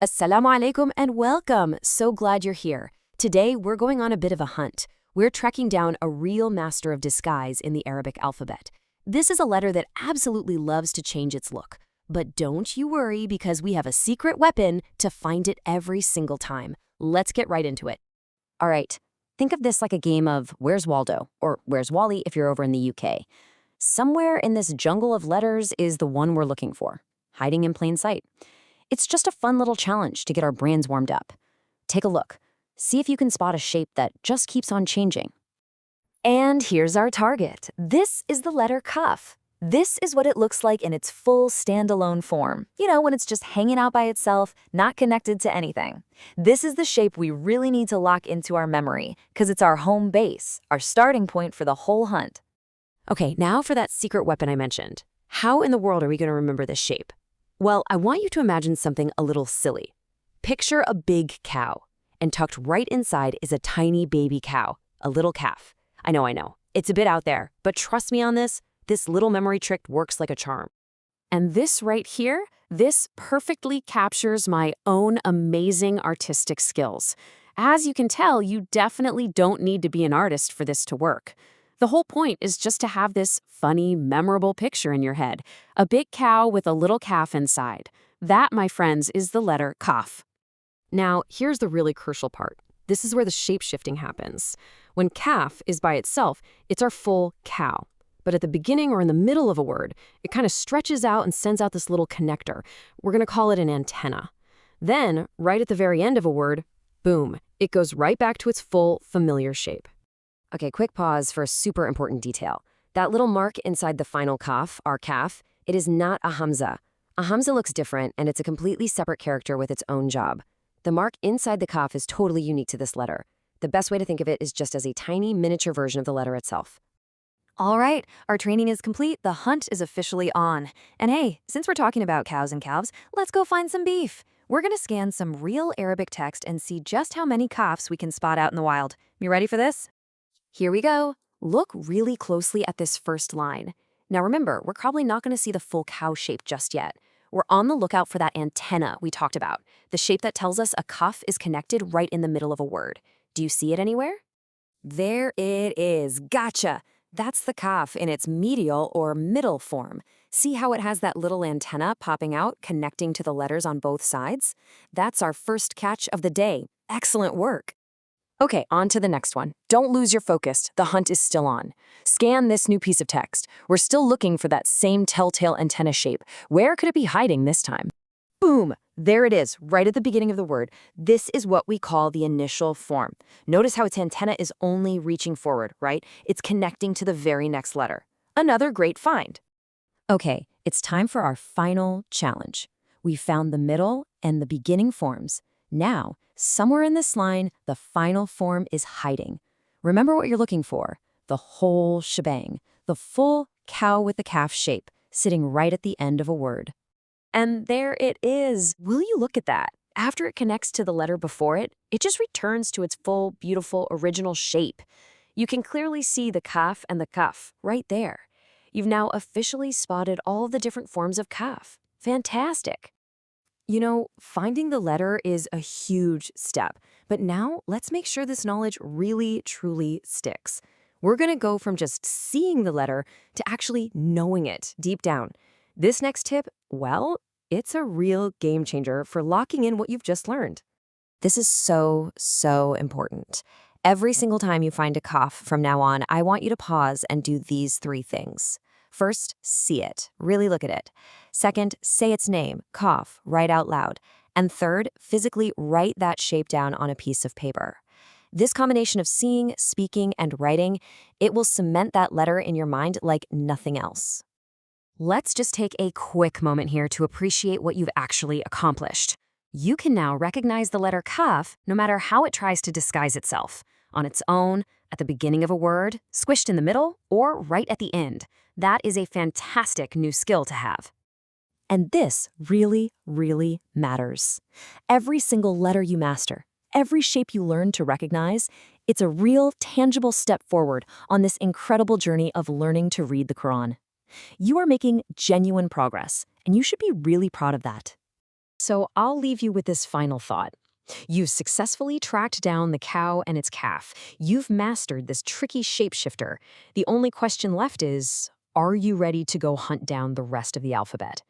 Assalamu alaikum and welcome. So glad you're here. Today, we're going on a bit of a hunt. We're tracking down a real master of disguise in the Arabic alphabet. This is a letter that absolutely loves to change its look. But don't you worry because we have a secret weapon to find it every single time. Let's get right into it. All right, think of this like a game of Where's Waldo, or Where's Wally if you're over in the UK. Somewhere in this jungle of letters is the one we're looking for, hiding in plain sight. It's just a fun little challenge to get our brains warmed up. Take a look. See if you can spot a shape that just keeps on changing. And here's our target. This is the letter Kaf. This is what it looks like in its full standalone form. You know, when it's just hanging out by itself, not connected to anything. This is the shape we really need to lock into our memory, because it's our home base, our starting point for the whole hunt. Okay, now for that secret weapon I mentioned. How in the world are we going to remember this shape? Well, I want you to imagine something a little silly. Picture a big cow, and tucked right inside is a tiny baby cow, a little calf. I know. It's a bit out there, but trust me on this little memory trick works like a charm. And this right here, this perfectly captures my own amazing artistic skills. As you can tell, you definitely don't need to be an artist for this to work. The whole point is just to have this funny, memorable picture in your head. A big cow with a little calf inside. That, my friends, is the letter Kaf. Now, here's the really crucial part. This is where the shape-shifting happens. When calf is by itself, it's our full cow. But at the beginning or in the middle of a word, it kind of stretches out and sends out this little connector. We're going to call it an antenna. Then, right at the very end of a word, boom, it goes right back to its full, familiar shape. Okay, quick pause for a super important detail. That little mark inside the final kaf, our calf, it is not a hamza. A hamza looks different, and it's a completely separate character with its own job. The mark inside the kaf is totally unique to this letter. The best way to think of it is just as a tiny miniature version of the letter itself. All right, our training is complete, the hunt is officially on. And hey, since we're talking about cows and calves, let's go find some beef. We're going to scan some real Arabic text and see just how many kafs we can spot out in the wild. You ready for this? Here we go. Look really closely at this first line. Now remember, we're probably not going to see the full cow shape just yet. We're on the lookout for that antenna we talked about, the shape that tells us a kaf is connected right in the middle of a word. Do you see it anywhere? There it is. Gotcha. That's the kaf in its medial or middle form. See how it has that little antenna popping out, connecting to the letters on both sides? That's our first catch of the day. Excellent work. Okay, on to the next one. Don't lose your focus. The hunt is still on. Scan this new piece of text. We're still looking for that same telltale antenna shape. Where could it be hiding this time? Boom! There it is, right at the beginning of the word. This is what we call the initial form. Notice how its antenna is only reaching forward, right? It's connecting to the very next letter. Another great find. Okay, it's time for our final challenge. We found the middle and the beginning forms. Now, somewhere in this line, the final form is hiding. Remember what you're looking for. The whole shebang. The full cow with the calf shape, sitting right at the end of a word. And there it is. Will you look at that? After it connects to the letter before it, it just returns to its full, beautiful, original shape. You can clearly see the kaf and the kaf right there. You've now officially spotted all the different forms of kaf. Fantastic. You know, finding the letter is a huge step, but now let's make sure this knowledge really, truly sticks. We're going to go from just seeing the letter to actually knowing it deep down. This next tip, well, it's a real game changer for locking in what you've just learned. This is so important. Every single time you find a kaf from now on, I want you to pause and do these 3 things. First, see it. Really look at it. Second, say its name, kaf, right out loud. And third, physically write that shape down on a piece of paper. This combination of seeing, speaking, and writing, it will cement that letter in your mind like nothing else. Let's just take a quick moment here to appreciate what you've actually accomplished. You can now recognize the letter kaf no matter how it tries to disguise itself. On its own, at the beginning of a word, squished in the middle, or right at the end. That is a fantastic new skill to have. And this really, really matters. Every single letter you master, every shape you learn to recognize, it's a real, tangible step forward on this incredible journey of learning to read the Quran. You are making genuine progress, and you should be really proud of that. So I'll leave you with this final thought. You've successfully tracked down the cow and its calf. You've mastered this tricky shapeshifter. The only question left is, are you ready to go hunt down the rest of the alphabet?